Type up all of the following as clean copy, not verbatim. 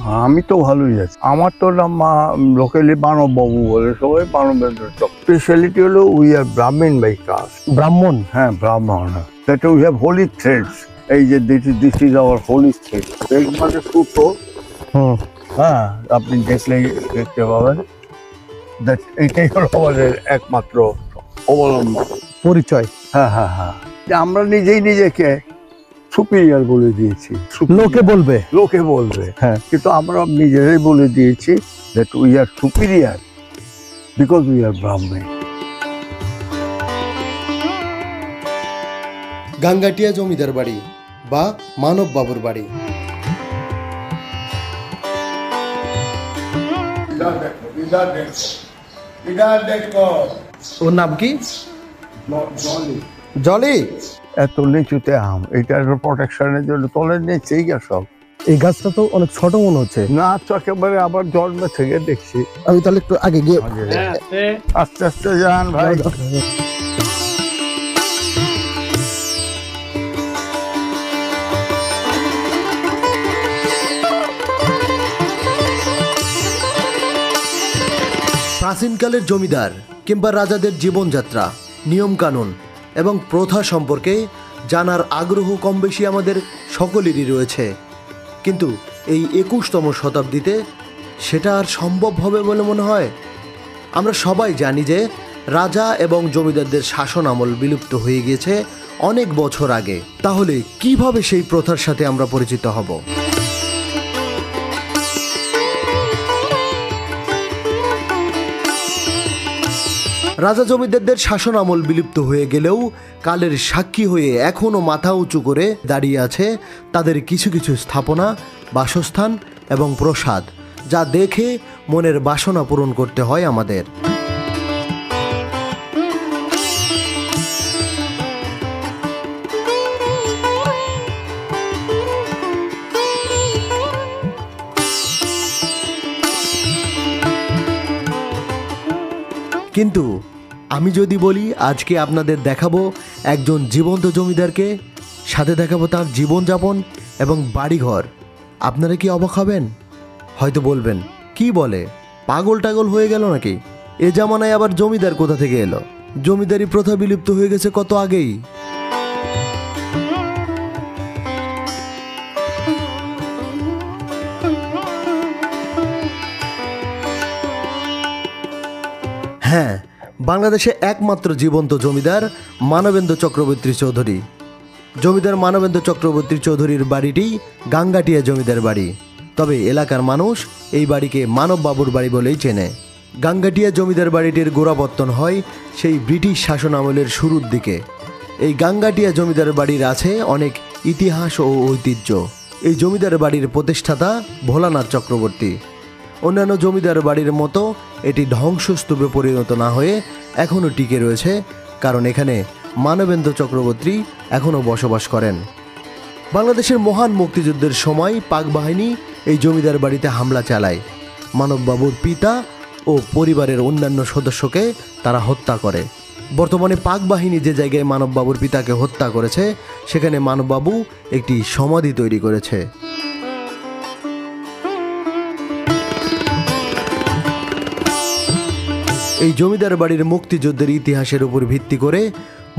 আমি তো ভালোই আছি। আমার তো নাম লোকালি মানব বাবু বলে, সবাই মানবেন্দ্র চক্র। স্পেশালিটি হলো উই আর ব্রাহ্মণ বাই কাস্ট। ব্রাহ্মণ? হ্যাঁ, Brahmin. That we have holy threads. এই যে this is our holy thread. Thread মানে সুতো। হ্যাঁ, আপনি দেখলেই দেখতে পাবেন। এটাই হলো আমাদের একমাত্র অবলম্বন, পরিচয়। হ্যাঁ হ্যাঁ হ্যাঁ। আমরা নিজেই নিজেকে সুপিরিয়ার বলে দিয়েছি। লোকে বলবে, লোকে বলবে, হ্যাঁ, কিন্তু আমরা নিজেরাই বলে দিয়েছি that we are superior because we are ব্রাহ্মণ। গাঙ্গাটিয়া জমিদার বাড়ি বা মানব বাবুর বাড়ি। ওর নাম কি? জলি। এত নিচুতে আম, এটার প্রোটেকশনের জন্য তলের নিচেই সব। এই গাছটা তো অনেক ছোট মনে হচ্ছে। না তো একেবারে আবার জন্ম থেকে দেখছি। আমি তাহলে একটু আগে গিয়ে আস্তে আস্তে যান ভাই। প্রাচীনকালের জমিদার কিংবা রাজাদের জীবনযাত্রা, নিয়মকানুন এবং প্রথা সম্পর্কে জানার আগ্রহ কম বেশি আমাদের সকলেরই রয়েছে, কিন্তু এই 21তম শতাব্দীতে সেটা আর সম্ভব হবে বলে মনে হয়? আমরা সবাই জানি যে রাজা এবং জমিদারদের শাসন আমল বিলুপ্ত হয়ে গিয়েছে অনেক বছর আগে। তাহলে কিভাবে সেই প্রথার সাথে আমরা পরিচিত হব? রাজা জমিদারদের শাসন আমল বিলুপ্ত হয়ে গেলেও কালের সাক্ষী হয়ে এখনও মাথা উঁচু করে দাঁড়িয়ে আছে তাদের কিছু কিছু স্থাপনা, বাসস্থান এবং প্রসাদ, যা দেখে মনের বাসনা পূরণ করতে হয় আমাদের। কিন্তু আমি যদি বলি আজকে আপনাদের দেখাবো একজন জীবন্ত জমিদারকে, সাথে দেখাবো তার জীবনযাপন এবং বাড়িঘর, আপনারা কি অবাক হবেন? হয়তো বলবেন, কি বলে, পাগল টাগল হয়ে গেল নাকি? এ জামানায় আবার জমিদার কোথা থেকে এলো? জমিদারি প্রথা বিলুপ্ত হয়ে গেছে কত আগেই। হ্যাঁ, বাংলাদেশে একমাত্র জীবন্ত জমিদার মানবেন্দ্র চক্রবর্তী চৌধুরী। জমিদার মানবেন্দ্র চক্রবর্তী চৌধুরীর বাড়িটি গাঙ্গাটিয়া জমিদার বাড়ি, তবে এলাকার মানুষ এই বাড়িকে মানব বাবুর বাড়ি বলেই চেনে। গাঙ্গাটিয়া জমিদার বাড়িটির গোড়াপত্তন হয় সেই ব্রিটিশ শাসন আমলের শুরুর দিকে। এই গাঙ্গাটিয়া জমিদার বাড়ির আছে অনেক ইতিহাস ও ঐতিহ্য। এই জমিদার বাড়ির প্রতিষ্ঠাতা ভোলানাথ চক্রবর্তী। অন্যান্য জমিদার বাড়ির মতো এটি ধ্বংসস্তূপে পরিণত না হয়ে এখনও টিকে রয়েছে, কারণ এখানে মানবেন্দ্র চক্রবর্তী এখনও বসবাস করেন। বাংলাদেশের মহান মুক্তিযুদ্ধের সময় পাক বাহিনী এই জমিদার বাড়িতে হামলা চালায়। মানববাবুর পিতা ও পরিবারের অন্যান্য সদস্যকে তারা হত্যা করে। বর্তমানে পাক বাহিনী যে জায়গায় মানববাবুর পিতাকে হত্যা করেছে, সেখানে মানববাবু একটি সমাধি তৈরি করেছে। এই জমিদার বাড়ির মুক্তিযুদ্ধের ইতিহাসের উপর ভিত্তি করে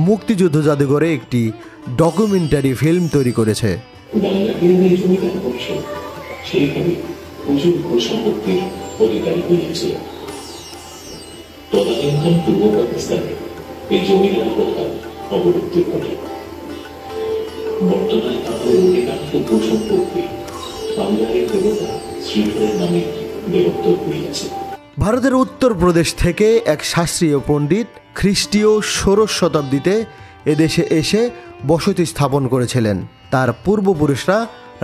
মুক্তিযুদ্ধ জাদুঘরে একটি ডকুমেন্টারি ফিল্ম তৈরি করেছে। ভারতের উত্তরপ্রদেশ থেকে এক শাস্ত্রীয় পণ্ডিত খ্রিস্টীয় ষোড়শ শতাব্দীতে এদেশে এসে বসতি স্থাপন করেছিলেন। তার পূর্বপুরুষরা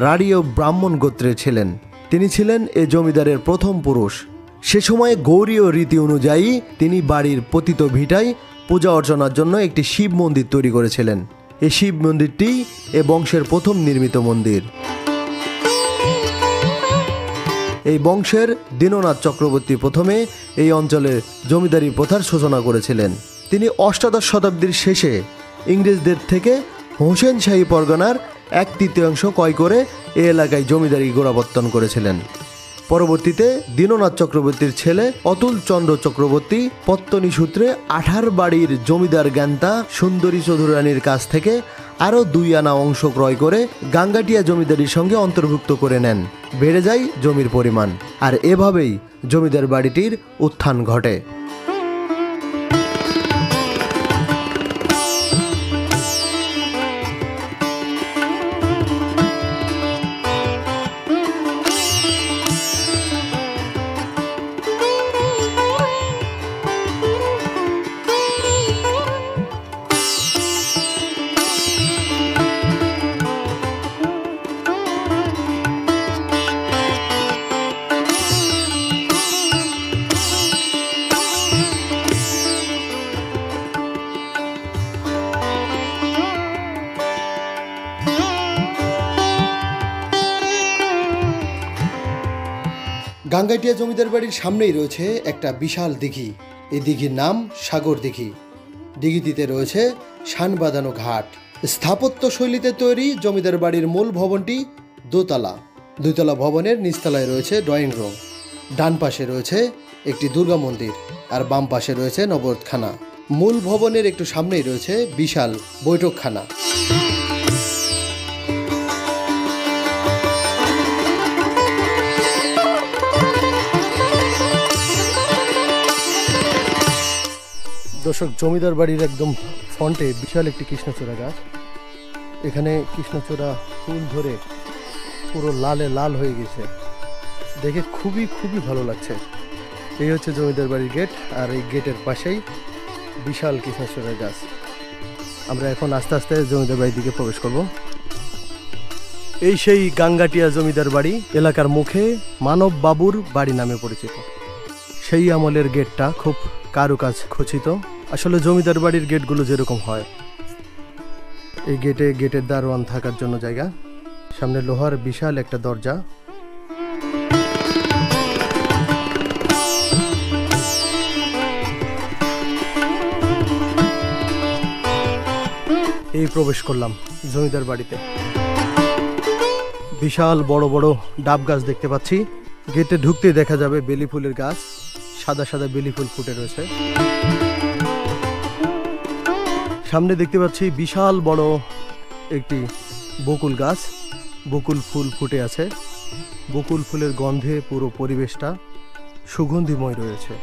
রাঢ়ী ও ব্রাহ্মণ গোত্রের ছিলেন। তিনি ছিলেন এ জমিদারের প্রথম পুরুষ। সে সময়ে গৌড়ীয় রীতি অনুযায়ী তিনি বাড়ির পতিত ভিটায় পূজা অর্চনার জন্য একটি শিব মন্দির তৈরি করেছিলেন। এই শিব মন্দিরটি এ বংশের প্রথম নির্মিত মন্দির। এই বংশের দীননাথ চক্রবর্তী প্রথমে এই অঞ্চলে জমিদারি প্রথার সূচনা করেছিলেন। তিনি অষ্টাদশ শতাব্দীর শেষে ইংরেজদের থেকে হোসেন শাহী পরগনার 1/3 ক্রয় করে এই এলাকায় জমিদারি গোড়াপত্তন করেছিলেন। পরবর্তীতে দীননাথ চক্রবর্তীর ছেলে অতুল চন্দ্র চক্রবর্তী পত্তনী সূত্রে 18 বাড়ির জমিদার জ্ঞানতা সুন্দরী চৌধুরানীর কাছ থেকে আরও 2 আনা অংশ ক্রয় করে গাঙ্গাটিয়া জমিদারির সঙ্গে অন্তর্ভুক্ত করে নেন। বেড়ে যায় জমির পরিমাণ, আর এভাবেই জমিদার বাড়িটির উত্থান ঘটে। গাঙ্গাটিয়া জমিদার বাড়ির সামনেই রয়েছে একটা বিশাল দিঘি। এই দিঘির নাম সাগর দিঘি। দিঘিটিতে রয়েছে শান বাঁধানো ঘাট। স্থাপত্য শৈলীতে তৈরি জমিদার বাড়ির মূল ভবনটি দোতলা। 2 তলা ভবনের নিচতলায় রয়েছে ড্রয়িং রুম। ডান পাশে রয়েছে একটি দুর্গা মন্দির, আর বাম পাশে রয়েছে নবরতখানা। মূল ভবনের একটু সামনেই রয়েছে বিশাল বৈঠকখানা। দর্শক, জমিদার বাড়ির একদম ফ্রন্টে বিশাল একটি কৃষ্ণচূড়া গাছ। এখানে কৃষ্ণচূড়া ফুল ধরে পুরো লালে লাল হয়ে গেছে, দেখে খুবই খুবই ভালো লাগছে। এই হচ্ছে জমিদার বাড়ির গেট, আর এই গেটের পাশেই বিশাল কৃষ্ণচূড়া গাছ। আমরা এখন আস্তে আস্তে জমিদার বাড়ির দিকে প্রবেশ করব। এই সেই গাঙ্গাটিয়া জমিদার বাড়ি, এলাকার মুখে মানব বাবুর বাড়ি নামে পরিচিত। সেই আমলের গেটটা খুব কারুকাজ খচিত। আসলে জমিদার বাড়ির গেটগুলো যেরকম হয়, এই গেটের দারোয়ান থাকার জন্য জায়গা, সামনে লোহার বিশাল একটা দরজা। এই প্রবেশ করলাম জমিদার বাড়িতে। বিশাল বড় বড় ডাব গাছ দেখতে পাচ্ছি। গেটে ঢুকতেই দেখা যাবে বেলি ফুলের গাছ, সাদা সাদা বেলি ফুল ফুটে রয়েছে। সামনে দেখতে পাচ্ছি বিশাল বড় একটি বকুল গাছ, বকুল ফুল ফুটে আছে। বকুল ফুলের গন্ধে পুরো পরিবেশটা সুগন্ধিময় রয়েছে।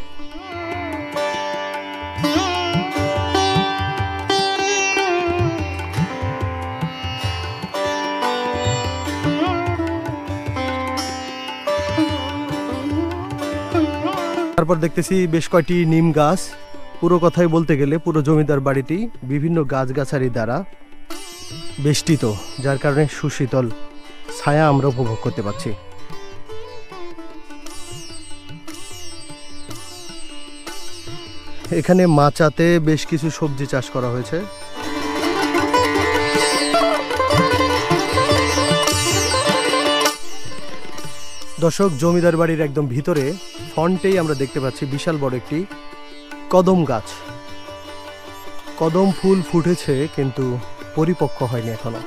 তারপর দেখতেছি বেশ কয়টি নিম গাছ। পুরো কথাই বলতে গেলে পুরো জমিদার বাড়িটি বিভিন্ন গাছগাছালি দ্বারা বেষ্টিত, যার কারণে সুশীতল ছায়া আমরা উপভোগ করতে পারছি। এখানে মাচাতে বেশ কিছু সবজি চাষ করা হয়েছে। দর্শক, জমিদার বাড়ির একদম ভিতরে ফ্রন্টেই আমরা দেখতে পাচ্ছি বিশাল বড় একটি কদম গাছ। কদম ফুল ফুটেছে কিন্তু পরিপক্ক হয়নি এখনো।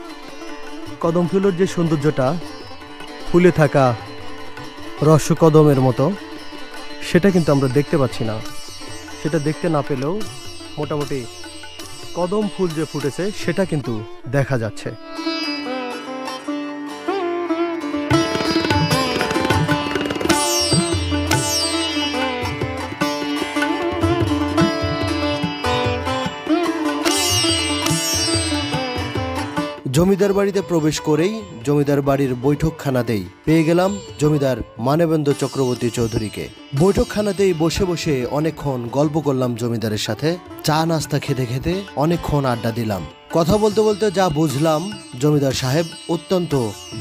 কদম ফুলের যে সৌন্দর্যটা, ফুলে থাকা রস কদমের মতো, সেটা কিন্তু আমরা দেখতে পাচ্ছি না। সেটা দেখতে না পেলেও মোটামুটি কদম ফুল যে ফুটেছে সেটা কিন্তু দেখা যাচ্ছে। জমিদার বাড়িতে প্রবেশ করেই জমিদার বাড়ির বৈঠকখানাতেই পেয়ে গেলাম জমিদার মানবেন্দ্র চক্রবর্তী চৌধুরীকে। বৈঠকখানাতেই বসে বসে অনেকক্ষণ গল্প করলাম জমিদারের সাথে। চা নাস্তা খেতে খেতে অনেকক্ষণ আড্ডা দিলাম। কথা বলতে বলতে যা বুঝলাম, জমিদার সাহেব অত্যন্ত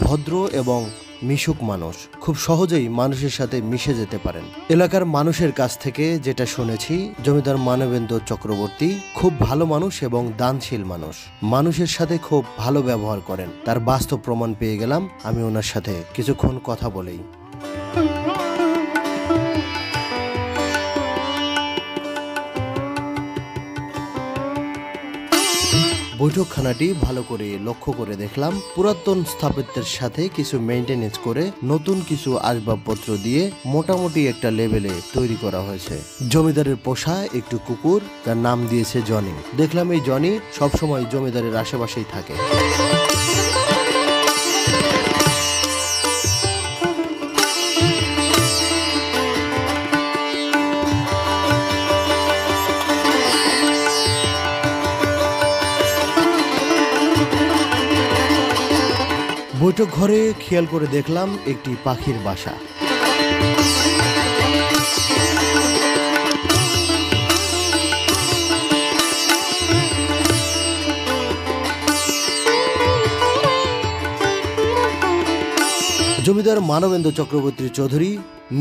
ভদ্র এবং মিশুক মানুষ, খুব সহজেই মানুষের সাথে মিশে যেতে পারেন। এলাকার মানুষের কাছ থেকে যেটা শুনেছি, জমিদার মানবেন্দ্র চক্রবর্তী খুব ভালো মানুষ এবং দানশীল মানুষ, মানুষের সাথে খুব ভালো ব্যবহার করেন। তার বাস্তব প্রমাণ পেয়ে গেলাম আমি ওনার সাথে কিছুক্ষণ কথা বলেই। বৈঠকখানাটি ভালো করে লক্ষ্য করে দেখলাম পুরাতন স্থাপত্যের সাথে কিছু মেইনটেনেন্স করে নতুন কিছু আসবাবপত্র দিয়ে মোটামুটি একটা লেভেলে তৈরি করা হয়েছে। জমিদারের পোষা একটু কুকুর, তার নাম দিয়েছে জনি। দেখলাম এই জনি সবসময় জমিদারের আশেপাশেই থাকে। বৈঠক ঘরে খেয়াল করে দেখলাম একটি পাখির বাসা। জমিদার মানবেন্দ্র চক্রবর্তী চৌধুরী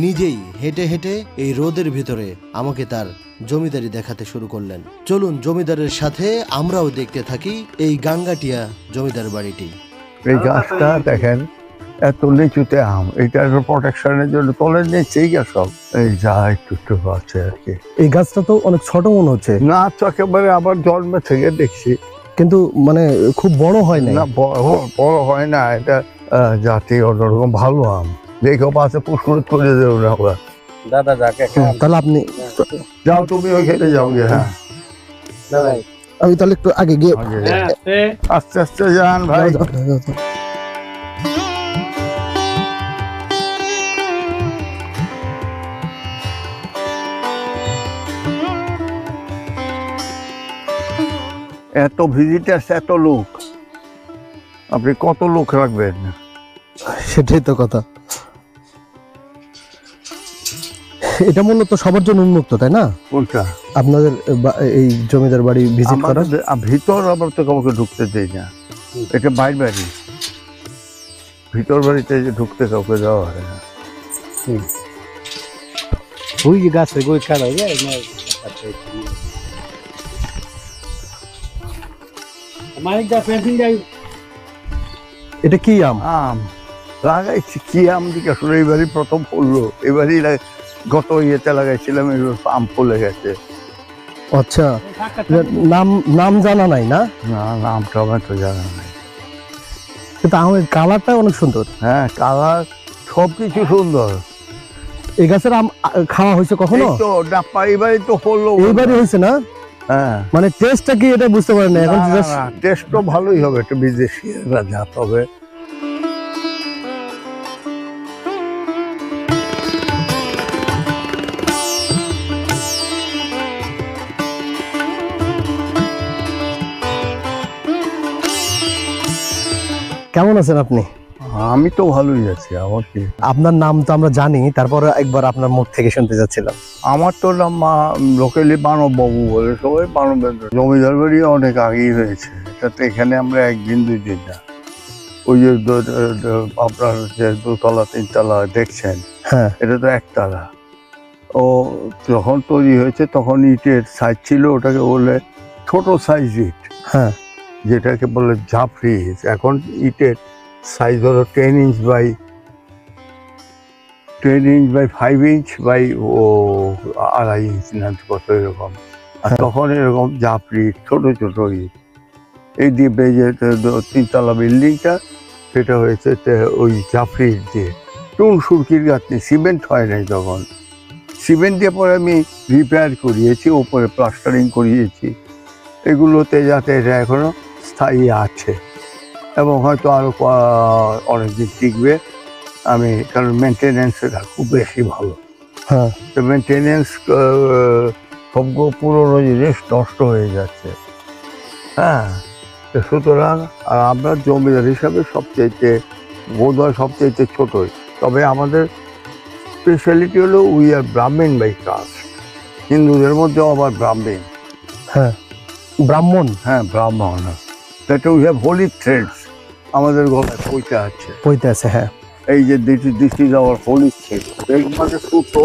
নিজেই হেঁটে হেঁটে এই রোদের ভিতরে আমাকে তার জমিদারি দেখাতে শুরু করলেন। চলুন জমিদারের সাথে আমরাও দেখতে থাকি এই গাঙ্গাটিয়া জমিদার বাড়িটি। এই গাছটা দেখেন এত নিচুতে আম, এইটার প্রোটেকশনের জন্য তলের নিচেই সব এই যা একটু একটু আছে আর কি। এই গাছটা তো অনেক ছোট মনে হচ্ছে। না তো একেবারে আবার জন্মে থেকে দেখছি, কিন্তু মানে খুব বড় হয় না। না বড় হয় না, এটা জাতি অন্যরকম ভালো আম। দেখো পাশে পুষ্কর করে দেবো না ওরা। দাদা যাকে তাহলে আপনি যাও, তুমি ওইখানে যাও গে। হ্যাঁ আমি তাহলে একটু আগে গিয়ে আস্তে আস্তে যান ভাই। এত ভিজিটার্স, এত লোক, আপনি কত লোক রাখবেন? সেটাই তো কথা। এটা মূলত সবার জন্য উন্মুক্ত, তাই না? কোনটা? আপনাদের এই জমিদার বাড়ি ভিজিট করা? ভিতর আবার তো কাউকে ঢুকতে দেয় না, এটা বাইরে বাড়ি। ভিতর বাড়িতে ঢুকতে কাউকে দেওয়া হয় না। ওই যে গাছে গই কাটা যায় না, আমার যা পেন্টিং যাই। এটা কি আম? আম লাগাইছি, কি আম দিকে আসলে এবারই প্রথম পড়লো। এবারই গত ইয়েতে লাগাইছিলাম, এবার আম ফুলে গেছে। আচ্ছা, নাম নাম জানা নাই না? না, নামটা আমার তো জানা নাই, কিন্তু আমের কালারটা অনেক সুন্দর। হ্যাঁ, কালার সবকিছু সুন্দর। এই গাছের আম খাওয়া হয়েছে কখনো? এই তো ডাপ্পা এবারই তো পড়লো। এইবারই হয়েছে না? হ্যাঁ, মানে টেস্টটা কি এটা বুঝতে পারেন না এখন? টেস্ট তো ভালোই হবে, একটু বিদেশি জাত হবে। কেমন আছেন আপনি? আমি তো ভালোই আছি। আমার কি, আপনার নাম তো আমরা জানি, তারপর একবার আপনার মুখ থেকে শুনতে যাচ্ছিলাম। আমার তো নাম লোকালি মানব বাবু বলে, সবাই মানবেন্দ্র। জমিদার বাড়ি অনেক আগেই হয়েছে, এটা তো এখানে আমরা একদিন দুই দিন না। ওই যে আপনার যে দোতলা তিনতলা দেখছেন, হ্যাঁ, এটা তো একতলা। ও যখন তৈরি হয়েছে তখন ইটের সাইজ ছিল, ওটাকে বলে ছোট সাইজ ইট, হ্যাঁ, যেটাকে বলে ঝাপড়ি। এখন ইটের সাইজ হলো 10 inch by 5 inch by 2.5 inch না কত এরকম। আর তখন এরকম ঝাপড়ি ছোট ছোট ইট। এই দ্বীপে যে তিনতলা বিল্ডিংটা, সেটা হয়েছে ওই ঝাপড়ির দিয়ে। টুন সুরকির গাঁথনি, সিমেন্ট হয় নাই তখন। সিমেন্ট দিয়ে পরে আমি রিপেয়ার করিয়েছি, ওপরে প্লাস্টারিং করিয়েছি, এগুলোতে যাতে এটা এখনো স্থায়ী আছে এবং হয়তো আরও অনেকদিন টিকবে। আমি কারণ মেনটেনেন্স এটা খুব বেশি ভালো। হ্যাঁ, তো মেনটেনেন্স সবগুলো পুরোনো জিনিস নষ্ট হয়ে যাচ্ছে। হ্যাঁ, তো সুতরাং আর আমরা জমিদার হিসাবে সবচেয়ে বোধহয় সবচেয়ে ছোটই। তবে আমাদের স্পেশালিটি হলো উই আর ব্রাহ্মণ বাই কাস্ট। হিন্দুদের মধ্যে আবার ব্রাহ্মণ। হ্যাঁ, ব্রাহ্মণ। হ্যাঁ, Brahmin. That we have holy threads. আমাদের গলায় পইতে আছে। পইতে আছে, হ্যাঁ। এই যে this is our holy thread. এর মানে সুতো।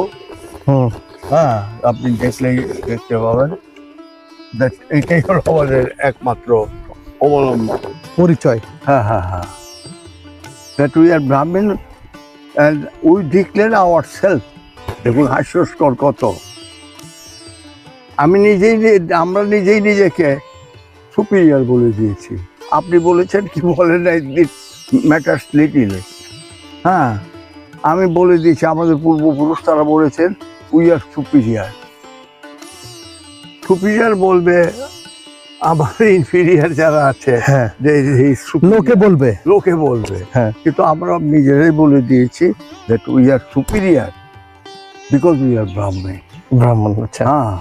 হ্যাঁ, আপনি দেখলেই দেখতে পাবেন। দ্যাট এইটাই হলো আমাদের একমাত্র অবলম্বন, পরিচয়। হ্যাঁ হ্যাঁ হ্যাঁ। দ্যাট উই আর ব্রাহ্মণ and we declare our self. দেখুন হাস্যস্কর কত। আমরা নিজেই নিজেকে সুপিরিয়ার বলে দিয়েছি। আপনি বলেছেন কি বলেন না, দিস ম্যাটার্স লিটিল। হ্যাঁ, আমি বলে দিয়েছি আমাদের পূর্বপুরুষ তারা বলেছেন উই আর সুপিরিয়ার। সুপিরিয়ার বলবে আমার ইনফিরিয়ার যারা আছে, হ্যাঁ, যে লোকে বলবে। লোকে বলবে। হ্যাঁ, কিন্তু আমরা নিজেরাই বলে দিয়েছি that we are superior because we are ব্রাহ্মণ। ব্রাহ্মণ। আচ্ছা, হ্যাঁ,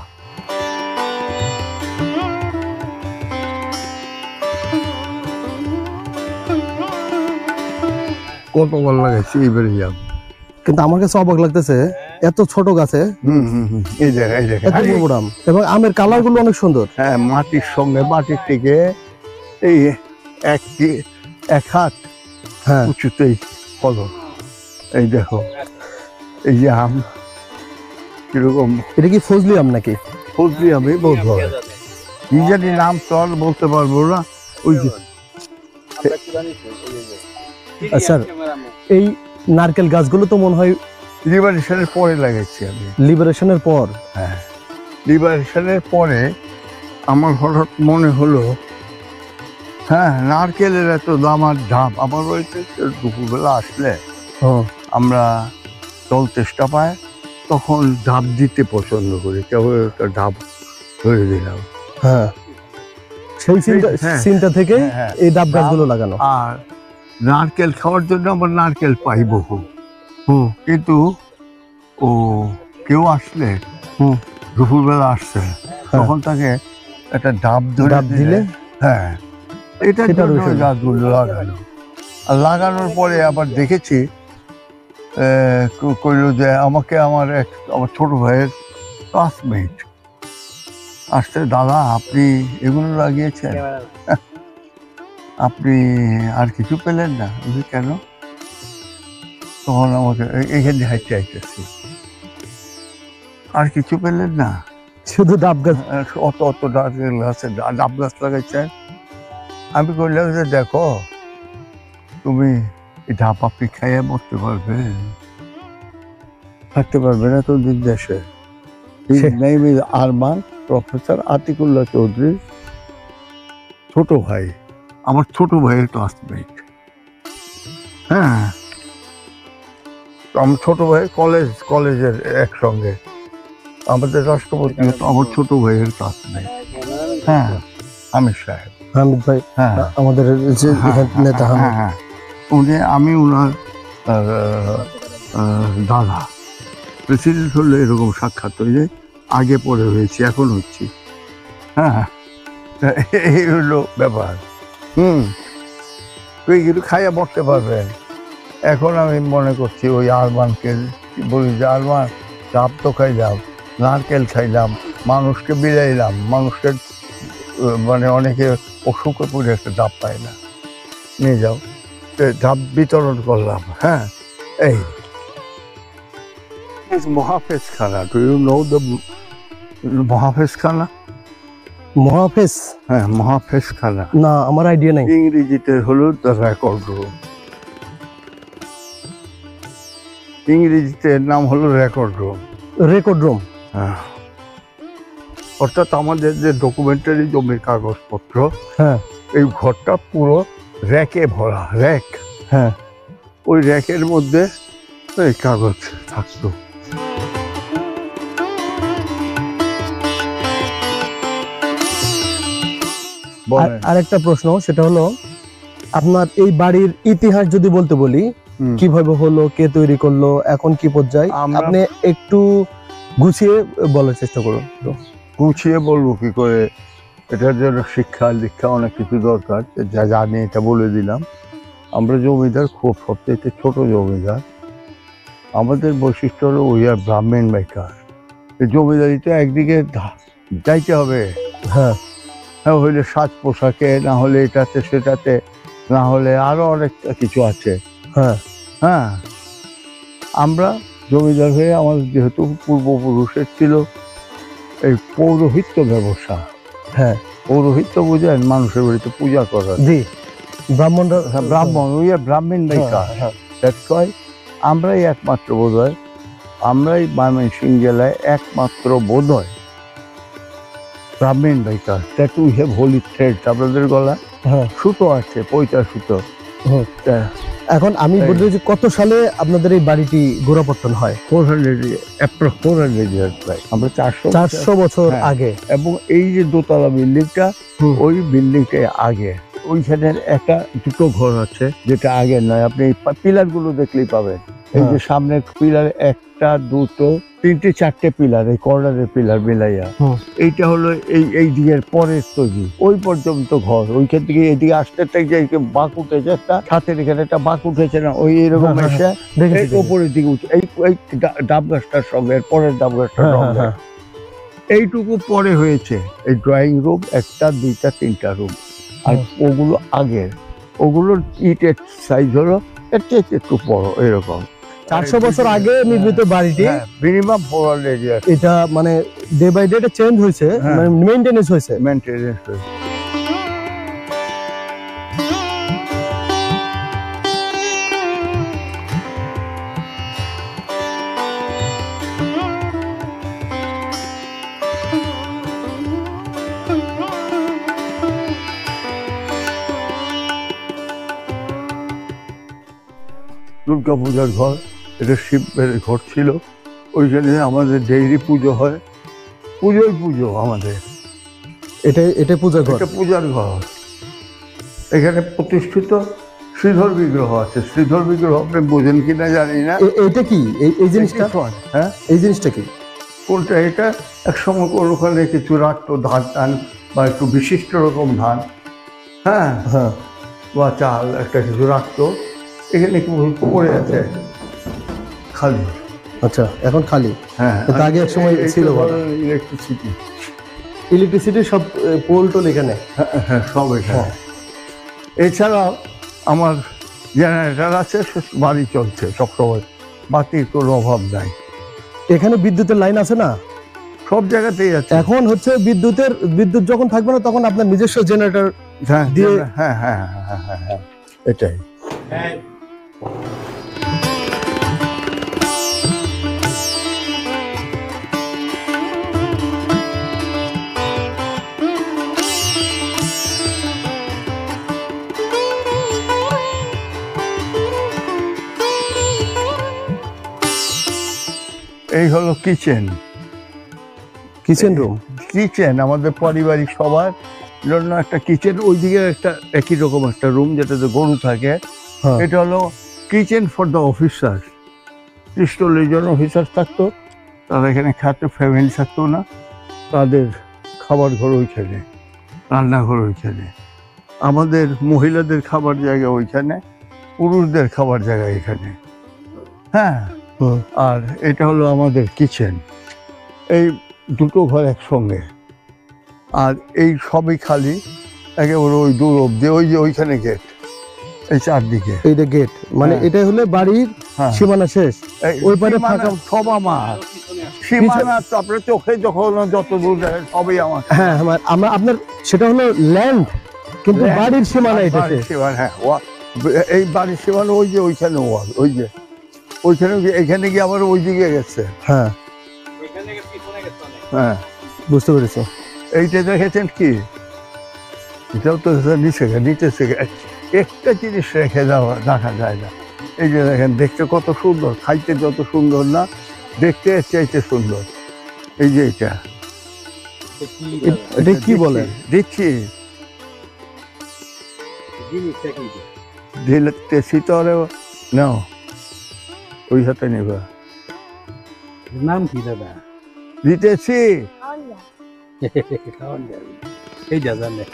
কত ভালো লাগাইছে এইবারে যাব। কিন্তু আমার কাছে অবাক লাগতেছে এত ছোট গাছে এই জায়গায় এই এত জায়গায় বড় আম, এবং আমের কালার গুলো অনেক সুন্দর। হ্যাঁ, মাটির সঙ্গে মাটির থেকে এই এক হাত হ্যাঁ, উঁচুতেই ফলন। এই দেখো, এই যে আম কিরকম এটা কি ফজলি আম নাকি? ফজলি আমি বলতে হবে, কি জানি নাম তো আর বলতে পারবো না। ওই যে আচ্ছা, এই নারকেল গাছগুলো তো মনে হয় লিবারেশনের পরে লাগাইছি আমি। লিবারেশনের পর। হ্যাঁ, লিবারেশনের পরে আমার হঠাৎ মনে হলো, হ্যাঁ, নারকেলের এত দাম আর ধাপ। আমার ওইতে দুপুরবেলা আসলে আমরা জল চেষ্টা পাই, তখন ধাপ দিতে পছন্দ করি, কেবল একটা ধাপ ধরে দিলাম। হ্যাঁ, সেই হ্যাঁ। সিনটা থেকে হ্যাঁ, হ্যাঁ। এই ডাব গাছগুলো লাগানো। আর নারকেল খাওয়ার জন্য আমার নারকেল পাই বহু। কিন্তু ও কেউ আসলে দুপুরবেলা আসছে, তখন তাকে একটা ডাব ধরে ডাব দিলে, হ্যাঁ, এটা সেটা রয়েছে। গাছগুলো লাগানো। আর লাগানোর পরে আবার দেখেছি কইল যে আমাকে আমার ছোট ভাইয়ের ক্লাসমেট আসছে, দাদা আপনি এগুলো লাগিয়েছেন, আপনি আর কিছু পেলেন না? বুঝলি কেন? তখন আমাকে এখানে হাইটে আইতেছি, আর কিছু পেলেন না? শুধু ডাব গাছ। অত নারকেল গাছে ডাব গাছ লাগাইছেন। আমি কইলাম যে দেখো, তুমি এই ডাব আপনি খাইয়ে মরতে পারবেন, থাকতে পারবে না তো দিন দেশে। Name is Arman, professor Atikullah Chowdhury, ছোট ভাই, আমার ছোট ভাইয়ের ক্লাসমেট। হ্যাঁ, আমার ছোট ভাই কলেজের একসঙ্গে, আমাদের রাষ্ট্রপতি আমার ছোট ভাইয়ের ক্লাসমেট। হ্যাঁ, আমির সাহেব, হামিদ ভাই, হ্যাঁ, আমাদের যে নেতা হামিদ। হ্যাঁ, হ্যাঁ, আমি ওনার দাদা। প্রেসিডেন্ট হলে এরকম সাক্ষাৎ হয়ে আগে পরে হয়েছি, এখন হচ্ছি। হ্যাঁ, এই হলো ব্যাপার। তুই কিন্তু খাইয়া মরতে পারবেন। এখন আমি মনে করছি ওই আরমানকে বলি যে আরমান, ডাব তো খাইলাম, নারকেল খাইলাম, মানুষকে বিলাইলাম, মানুষকে মানে অনেকে অসুখে পড়ে একটা ডাব পায় না, নিয়ে যাও, ডাব বিতরণ করলাম। হ্যাঁ, এই মহাফেজ খানা, ডু ইউ নো দ্য মহাফেজ খানা? মহাফেজ? হ্যাঁ, মহাফেজ খানা। না, আমার আইডিয়া নাই। ইংরেজিতে হলো দ্য রেকর্ড রুম। ইংরেজিতে নাম হলো রেকর্ড রুম। Record room? হ্যাঁ, অর্থাৎ আমাদের যে ডকুমেন্টারি জমির কাগজপত্র, হ্যাঁ, এই ঘরটা পুরো র্যাকে ভরা, র্যাক। হ্যাঁ, ওই র্যাকের মধ্যে এই কাগজ থাকতো। আরেকটা প্রশ্ন, সেটা হলো আপনার এই বাড়ির ইতিহাস যদি বলতে বলি, কিভাবে হলো, কে তৈরি করলো, এখন কি পর্যায়ে, আপনি একটু গুছিয়ে বলার চেষ্টা করুন। গুছিয়ে বলবো কি করে? এটার জন্য শিক্ষা দীক্ষা অনেক কিছু দরকার, যা জানি এটা বলে দিলাম। আমরা জমিদার, খুব সবচেয়ে ছোট জমিদার। আমাদের বৈশিষ্ট্য হলো উই আর ব্রাহ্মণ মেকার। জমিদারিতে একদিকে যাইতে হবে, হ্যাঁ, হ্যাঁ, হইলে সাজ পোশাকে, না হলে এটাতে সেটাতে, না হলে আরো অনেক কিছু আছে। হ্যাঁ, হ্যাঁ, আমরা জমিদার হয়ে আমাদের যেহেতু পূর্বপুরুষের ছিল এই পৌরোহিত্য ব্যবসা। হ্যাঁ, পৌরোহিত্য বুঝেন, মানুষের বাড়িতে পূজা করা। জি, ব্রাহ্মণরা, ব্রাহ্মণ, উই আর ব্রাহ্মণ মেকার। দ্যাটস ওয়াই আমরাই একমাত্র বোধ হয়, আমরাই ময়মনসিংহ জেলায় একমাত্র বোধ হয় ব্রাহ্মণ বাইকার that we have holy threads. আপনাদের গলা হ্যাঁ সুতো আছে, পয়তা সুতো। হুম। এখন আমি বলতে চাইছি, কত সালে আপনাদের এই বাড়িটি গোড়াপত্তন হয়? 400 years প্রায়। আমরা 400 বছর হ্যাঁ। আগে। এবং এই যে দোতলা বিল্ডিংটা, হুম। ওই বিল্ডিংটা আগে। ওইখানে একটা দুটো ঘর আছে যেটা আগে নয়। আপনি এই পিলার গুলো দেখলেই পাবেন। এই যে সামনে পিলার, একটা দুটো তিনটে চারটে পিলার, এই কর্নারের পিলার মিলাইয়া। হুম। এইটা হলো এই দিকের পরের তৈরি, ওই পর্যন্ত ঘর। ওইখান থেকে এদিকে আসতে একটা বাঁক উঠেছে, একটা ছাতের এখানে একটা বাঁক উঠেছে না, ওই এরকম হ্যাঁ, এসে দেখেছি, এই দেখেছি। ওপরের দিকে উঠে এই ডাব গাছটার সঙ্গে, এর পরের ডাব গাছটার হ্যাঁ, সঙ্গে। হ্যাঁ, এইটুকু পরে হয়েছে এই ড্রয়িং রুম, একটা দুইটা তিনটা রুম। আর ওগুলো আগের, ওগুলোর ইটের সাইজ হলো এর চেয়ে একটু বড় এরকম। 400 বছর আগে নির্মিত বাড়িটি, মিনিমাম 400 years এটা মানে ডে বাই ডে চেঞ্জ হয়েছে, হ্যাঁ। মানে মেইনটেনেন্স হয়েছে। মেইনটেনেন্স। দুর্গা পূজার ঘর, এটা শিবের ঘর ছিল। ওইখানে আমাদের ডেইলি পুজো হয়, পুজো আমাদের। এটা পূজা ঘর। এটা পূজার ঘর। এখানে প্রতিষ্ঠিত শ্রীধর বিগ্রহ আছে। শ্রীধর বিগ্রহ আপনি বোঝেন কিনা জানি না। এইটা কি, এই জিনিসটা? হ্যাঁ, এই জিনিসটা কি? কোনটা? এটা একসময় ওখানে কিছু রাখতো, ধান টান বা একটু বিশিষ্ট রকম ধান, হ্যাঁ হ্যাঁ, বা চাল একটা কিছু রাখতো। এখানে কি পড়ে আছে খালি। আচ্ছা, এখন খালি। হ্যাঁ, কিন্তু আগে এক সময় ছিল ইলেকট্রিসিটি। ইলেকট্রিসিটির সব পোল টোল এখানে। হ্যাঁ, সব এখানে। এছাড়াও আমার জেনারেটর আছে, বাড়ি চলছে সবসময়, বাতির কোনো অভাব নাই। এখানে বিদ্যুতের লাইন আছে না? সব জায়গাতেই আছে। এখন হচ্ছে বিদ্যুৎ যখন থাকবে না, তখন আপনার নিজস্ব জেনারেটর হ্যাঁ দিয়ে। হ্যাঁ হ্যাঁ হ্যাঁ হ্যাঁ হ্যাঁ, এটাই। এই হলো কিচেন রুম। কিচেন আমাদের পারিবারিক সবার জন্য একটা কিচেন। ওইদিকে একটা একই রকম একটা রুম যেটাতে গরু থাকে। হ্যাঁ। এটা হলো কিচেন ফর দ্য অফিসার। 30-40 জন অফিসার থাকতো, তারা এখানে খাতো, ফ্যামিলি থাকতো না, তাদের খাবার ঘর ওইখানে, রান্নাঘর ওইখানে। আমাদের মহিলাদের খাবার জায়গা ওইখানে, পুরুষদের খাবার জায়গা এখানে। হ্যাঁ, আর এটা হলো আমাদের কিচেন। এই দুটো ঘর একসঙ্গে, আর এই সবই খালি একেবারে ওই দূর অব্দি। ওই যে ওইখানে গেট, এই চারদিকে এইটা গেট, মানে হ্যাঁ। এটা হলে বাড়ির হ্যাঁ। সীমানা শেষ। ওই পারে ফাঁকা সব আমার সীমানা। তো আপনার চোখে যখন যত দূর দেখেন সবই আমার। হ্যাঁ, আমরা আপনার সেটা হলো ল্যান্ড, কিন্তু বাড়ির সীমানা এটা শেষ। সীমানা, হ্যাঁ, এই বাড়ির সীমানা ওই যে ওইখানে ওয়াল, ওই যে ওইখানে এখানে গিয়ে আবার ওই দিকে গেছে। হ্যাঁ, হ্যাঁ, বুঝতে পেরেছি। এইটা দেখেছেন কি? এটাও তো নিচে একটা জিনিস রেখে দেওয়া রাখা যায় না। এই যে দেখেন, দেখতে কত সুন্দর, খাইতে যত সুন্দর না, দেখতে এর চাইতে সুন্দর। এই যে এটা কি বলে? দিচ্ছি দিতেছি তো, আরে নাও, ওই হাতে নেবা। নাম কি দাদা? দিতেছি। খাওয়ান যাবে, এই যা জানে।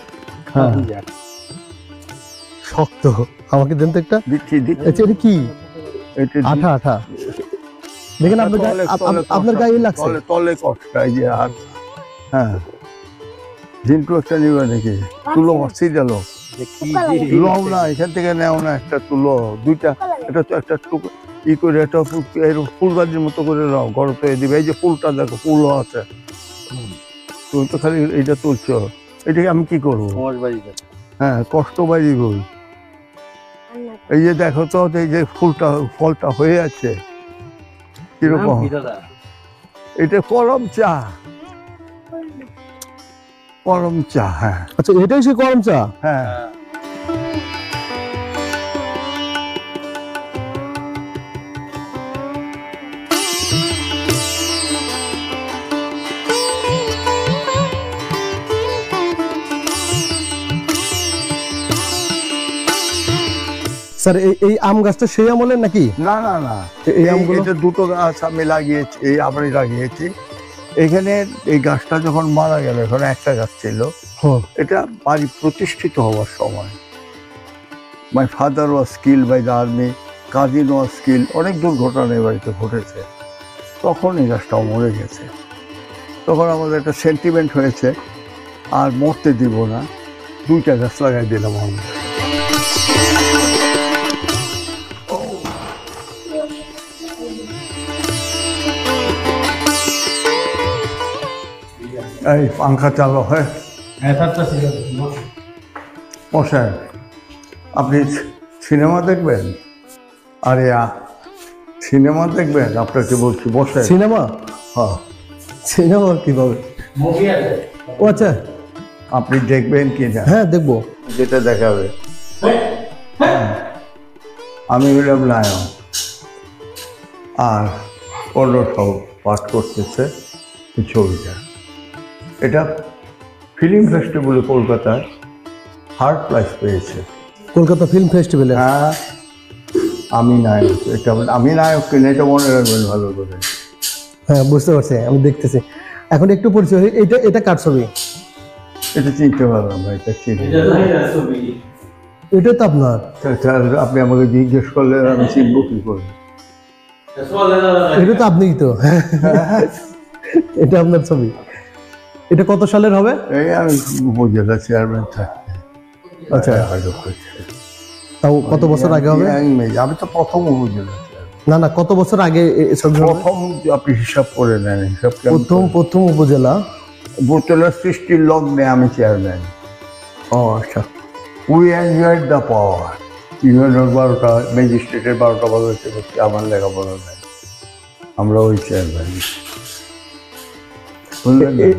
হ্যাঁ, শক্ত, আমাকে দেন তো একটা। দিচ্ছি আচ্ছা, এটা কি? এটা আঠা। দেখেন আপনার গায়ে লাগছে। তলে কষ্ট, এই যে আর। হ্যাঁ, ঝিন্টু একটা নিবে নাকি? তুলো সিরিয়াল লও না, এখান থেকে নেও না, একটা তুলো, দুইটা, এটা তো একটা ই করে একটা ফুলবাজির মতো করে নাও, গরম হয়ে দিবে। এই যে ফুলটা দেখো, ফুলও আছে। তুমি তো খালি এইটা তুলছো, এটাকে আমি কি করবো? হ্যাঁ, কষ্ট বাড়ি বই। এই যে দেখো তো, এই যে ফলটা হয়ে আছে কিরকম। এটা কলম চা। করম চা, হ্যাঁ আচ্ছা, এটাই সেই করম চা। হ্যাঁ। স্যার এই আম গাছটা সেই আমলের নাকি? না না না, এই আমগুলো? এটা দুটো গাছ আমি লাগিয়েছি, এই আমি লাগিয়েছি এখানে। এই গাছটা যখন মারা গেল, এখানে একটা গাছ ছিল, এটা বাড়ি প্রতিষ্ঠিত হওয়ার সময়। My father was skill by the army, cousin was skill, অনেক দুর্ঘটনা এই বাড়িতে ঘটেছে। তখন এই গাছটাও মরে গেছে। তখন আমাদের একটা সেন্টিমেন্ট হয়েছে, আর মরতে দিব না, দুইটা গাছ লাগাই দিলাম আমরা। এই পাংখা চালু হয় বসেন। আপনি সিনেমা দেখবেন? আরে সিনেমা দেখবেন? আপনাকে বলছি বসে। সিনেমা? হ্যাঁ, সিনেমা কিভাবে? ও আচ্ছা, আপনি দেখবেন কি না? হ্যাঁ দেখবো। যেটা দেখাবে। আমি হলাম নায়ক, আর অন্য সব পাঠ করতেছে এই ছবিটা। এটা ফিল্ম ফেস্টিভ্যালে কলকাতায় থার্ড প্রাইজ পেয়েছে। কলকাতা ফিল্ম ফেস্টিভ্যালে? হ্যাঁ, আমি নায়ক। এটা আমি নায়ক কিনা এটা মনে রাখবেন ভালো করে। হ্যাঁ বুঝতে পারছি, আমি দেখতেছি। এখন একটু পরিচয়, এটা কার ছবি? এটা চিনতে পারলাম না, এটা চিনি। এটা তো আপনার? আপনি আমাকে জিজ্ঞেস করলে আমি চিনবো কি করে? এটা তো আপনিই তো। এটা আপনার ছবি। এটা কত সালের হবে? এই আমি উপজেলা চেয়ারম্যান থাকি। আচ্ছা, তাও কত বছর আগে হবে? আমি তো প্রথম উপজেলা চেয়ারম্যান। না না, কত বছর আগে ছবি হবে? প্রথম, আপনি হিসাব করে নেন, হিসাব প্রথম উপজেলা। উপজেলা সৃষ্টির লগ্নে আমি চেয়ারম্যান। ও আচ্ছা। We enjoyed the power. ইউনিয়নের 12টা, ম্যাজিস্ট্রেটের 12টা বদলতে করতে আমার লেখাপড়া নেই, আমরা ওই চেয়ারম্যান।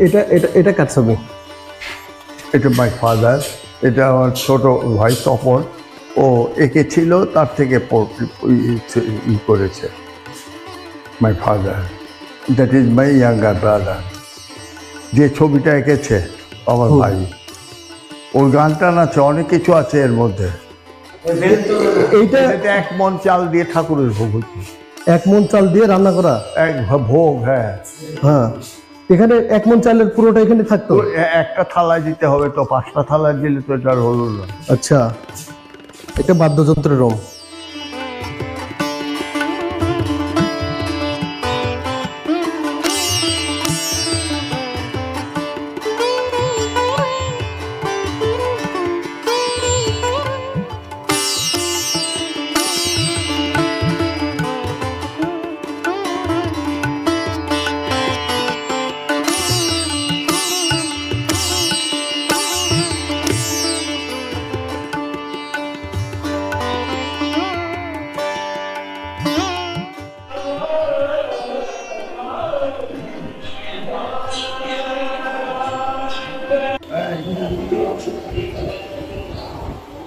এটা এটা এটা কার ছবি? এটা মাই ফাদার। এটা আমার ছোট ভাই তপন, ও এঁকেছিল, তার থেকে ই করেছে। My father, that is my younger brother. যে ছবিটা এঁকেছে আমার ভাই। ওর গানটা আছে, অনেক কিছু আছে এর মধ্যে। এইটা এক মন চাল দিয়ে ঠাকুরের ভোগ হচ্ছে। এক মন চাল দিয়ে রান্না করা এক ভোগ, হ্যাঁ হ্যাঁ। এখানে এক মন চালের পুরোটা এখানে থাকতো? তো একটা থালায় দিতে হবে, তো 5টা থালায় দিলে তো এটা আর হলো না। আচ্ছা, এটা বাদ্যযন্ত্রের রুম।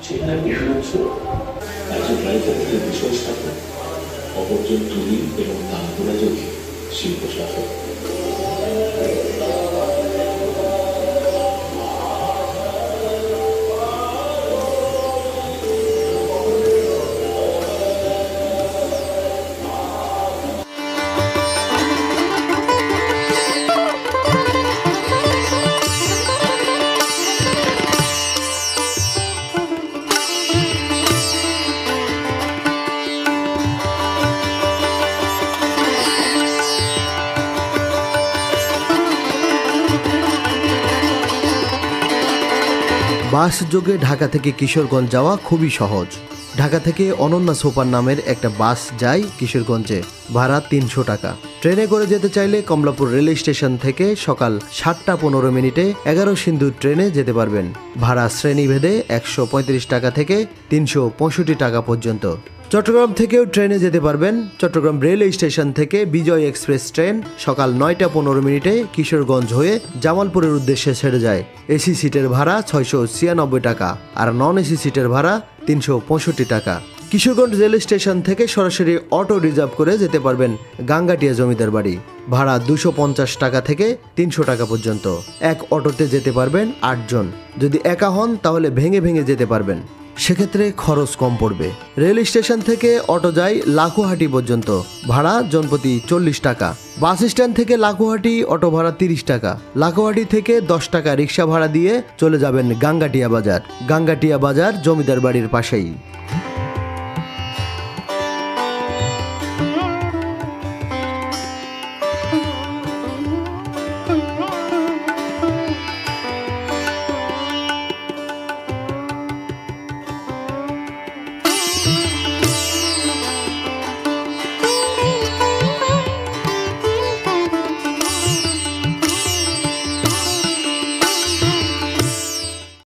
সেখানে বিশ্বনাথ একজন রাইফেলের বিষয় শাসক, অপরজন তুলি এবং তানপুরা যোগী শিল্প শাসক। বাস যোগে ঢাকা থেকে কিশোরগঞ্জ যাওয়া খুবই সহজ। ঢাকা থেকে অনন্যা সোপার নামের একটা বাস যায় কিশোরগঞ্জে, ভাড়া 300 টাকা। ট্রেনে করে যেতে চাইলে কমলাপুর রেল স্টেশন থেকে সকাল 7টা 15 মিনিটে 11 সিন্ধুর ট্রেনে যেতে পারবেন। ভাড়া শ্রেণীভেদে 135 টাকা থেকে 365 টাকা পর্যন্ত। চট্টগ্রাম থেকেও ট্রেনে যেতে পারবেন। চট্টগ্রাম রেলওয়ে স্টেশন থেকে বিজয় এক্সপ্রেস ট্রেন সকাল 9টা 15 মিনিটে কিশোরগঞ্জ হয়ে জামালপুরের উদ্দেশ্যে ছেড়ে যায়। এসি সিটের ভাড়া 696 টাকা আর নন এসি সিটের ভাড়া 365 টাকা। কিশোরগঞ্জ রেল স্টেশন থেকে সরাসরি অটো রিজার্ভ করে যেতে পারবেন গাঙ্গাটিয়া জমিদার বাড়ি। ভাড়া 250 টাকা থেকে 300 টাকা পর্যন্ত। এক অটোতে যেতে পারবেন 8 জন। যদি একা হন তাহলে ভেঙে ভেঙে যেতে পারবেন, সেক্ষেত্রে খরচ কম পড়বে। রেল স্টেশন থেকে অটো যায় লাখুহাটি পর্যন্ত, ভাড়া জনপ্রতি 40 টাকা। বাস স্ট্যান্ড থেকে লাখুহাটি অটো ভাড়া 30 টাকা। লাখুহাটি থেকে 10 টাকা রিক্সা ভাড়া দিয়ে চলে যাবেন গাঙ্গাটিয়া বাজার। গাঙ্গাটিয়া বাজার জমিদার বাড়ির পাশেই।